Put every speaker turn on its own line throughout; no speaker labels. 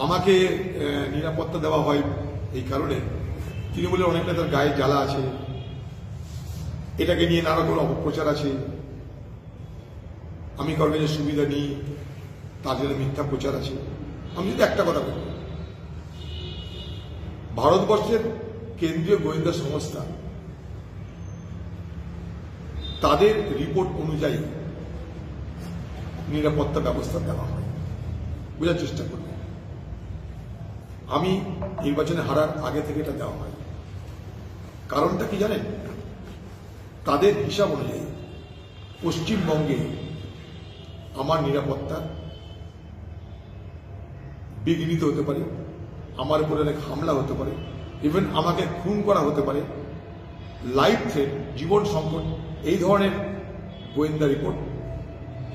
আমাকে নিরাপত্তা দেওয়া হয় এই কারণে তৃণমূলের অনেক নেতার গায়ে জ্বালা আছে, এটাকে নিয়ে নানা রকম অপপ্রচার আছে, আমি কারণ যে সুবিধা নিই তার জন্য মিথ্যা প্রচার আছে। আমি যদি একটা কথা বলি, ভারতবর্ষের কেন্দ্রীয় গোয়েন্দা সংস্থা তাদের রিপোর্ট অনুযায়ী নিরাপত্তা ব্যবস্থা দেওয়া হয়। বোঝার চেষ্টা করবে, আমি নির্বাচনে হারার আগে থেকে এটা দেওয়া হয়। কারণটা কি জানেন? তাদের হিসাব অনুযায়ী পশ্চিমবঙ্গে আমার নিরাপত্তা বিঘ্নিত হতে পারে, আমার উপরে অনেক হামলা হতে পারে, ইভেন আমাকে খুন করা হতে পারে, লাইফ থ্রেট, জীবন সংকট, এই ধরনের গোয়েন্দা রিপোর্ট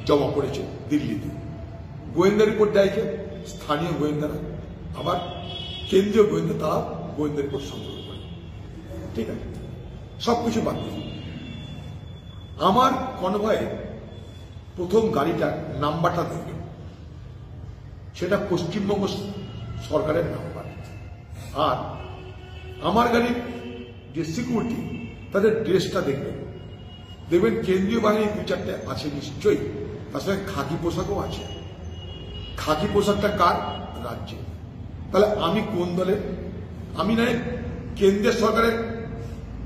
জমা পড়েছে দিল্লিতে। গোয়েন্দা রিপোর্ট দেয় কে? স্থানীয় গোয়েন্দারা, আবার কেন্দ্রীয় গোয়েন্দা তারা গোয়েন্দা রিপোর্ট সংগ্রহ করে। ঠিক আছে, সবকিছু বাদ দিয়ে আমার কনভয়ে প্রথম গাড়িটার নাম্বারটা দেখবেন, সেটা পশ্চিমবঙ্গ সরকারের নাম্বার। আর আমার গাড়ির যে সিকিউরিটি, তাদের ড্রেসটা দেখবেন, দেখবেন কেন্দ্রীয় বাহিনী দু চারটে আছে নিশ্চয়ই, তার সঙ্গে খাকি পোশাকও আছে। খাকি পোশাকটা কার? রাজ্যে। তাহলে আমি কোন দলের? আমি নয় কেন্দ্রীয় সরকারের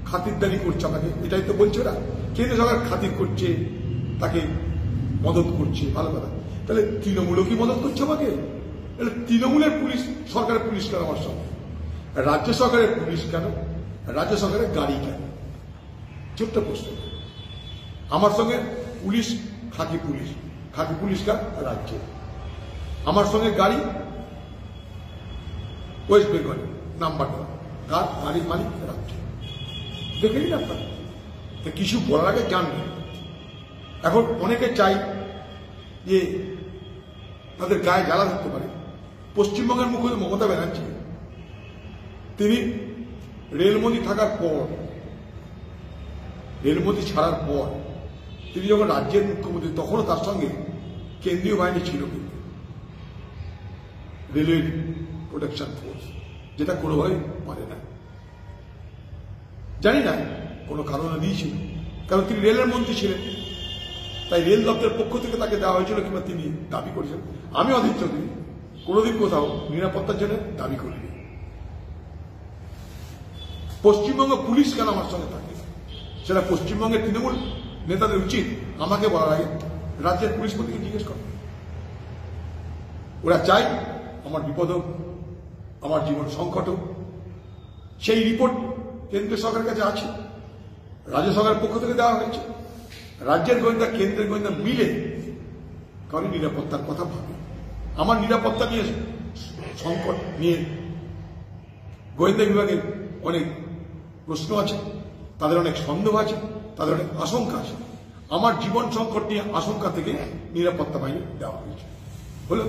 খাতিরদারি করছে আমাকে, এটাই তো বলছে ওরা। কেন্দ্রীয় সরকার খাতির করছে, তাকে মদত করছে, ভালো কথা। তাহলে তৃণমূলও কি মদত করছে আমাকে? তাহলে তৃণমূলের পুলিশ, সরকারের পুলিশ কেন আমার সঙ্গে? রাজ্য সরকারের পুলিশ কেন? রাজ্য সরকারের গাড়ি কেন? ছোট্ট প্রশ্ন। আমার সঙ্গে পুলিশ, খাকি পুলিশ কার? রাজ্যে। আমার সঙ্গে গাড়ি ওয়েস্ট বেঙ্গল নাম্বার দেওয়া, কার? গাড়ির মালিক রাজ্য। দেখেই না আপনার কিছু বলার আগে জানবেন। এখন অনেকে চাই যে তাদের গায়ে জ্বালা ধরতে পারে। পশ্চিমবঙ্গের মুখ্যমন্ত্রী মমতা ব্যানার্জি, তিনি রেলমন্ত্রী থাকার পর, রেলমন্ত্রী ছাড়ার পর তিনি যখন রাজ্যের মুখ্যমন্ত্রী, তখনও তার সঙ্গে কেন্দ্রীয় বাহিনী ছিল, কিন্তু রেলওয়ে প্রোটেকশন ফোর্স, যেটা কোনোভাবেই পারে না। জানি না কোনো কারণে দিয়েছিল, কারণ তিনি রেলের মন্ত্রী ছিলেন, তাই রেল দপ্তরের পক্ষ থেকে তাকে দেওয়া হয়েছিল, কিংবা তিনি দাবি করেছেন। আমি অধীর চৌধুরী কোনোদিন কোথাও নিরাপত্তার জন্য দাবি করিনি। পশ্চিমবঙ্গ পুলিশ কেন আমার সঙ্গে থাকে? সেটা পশ্চিমবঙ্গের তৃণমূল নেতাদের উচিত আমাকে বলার আগে রাজ্যের পুলিশ মন্ত্রীকে জিজ্ঞেস করা। ওরা চাই আমার বিপদ হোক, আমার জীবন সংকট হোক। সেই রিপোর্ট কেন্দ্রীয় সরকারের কাছে আছে, রাজ্য সরকারের পক্ষ থেকে দেওয়া হয়েছে। রাজ্যের গোয়েন্দা, কেন্দ্রের গোয়েন্দা মিলে কারণ নিরাপত্তার কথা ভাবে। আমার নিরাপত্তা নিয়ে সংকট নিয়ে গোয়েন্দা বিভাগের অনেক প্রশ্ন আছে, তাদের অনেক সন্দেহ আছে, তাদের অনেক আশঙ্কা আছে। আমার জীবন সংকট নিয়ে আশঙ্কা থেকে নিরাপত্তা বাহিনী দেওয়া হয়েছে। হলো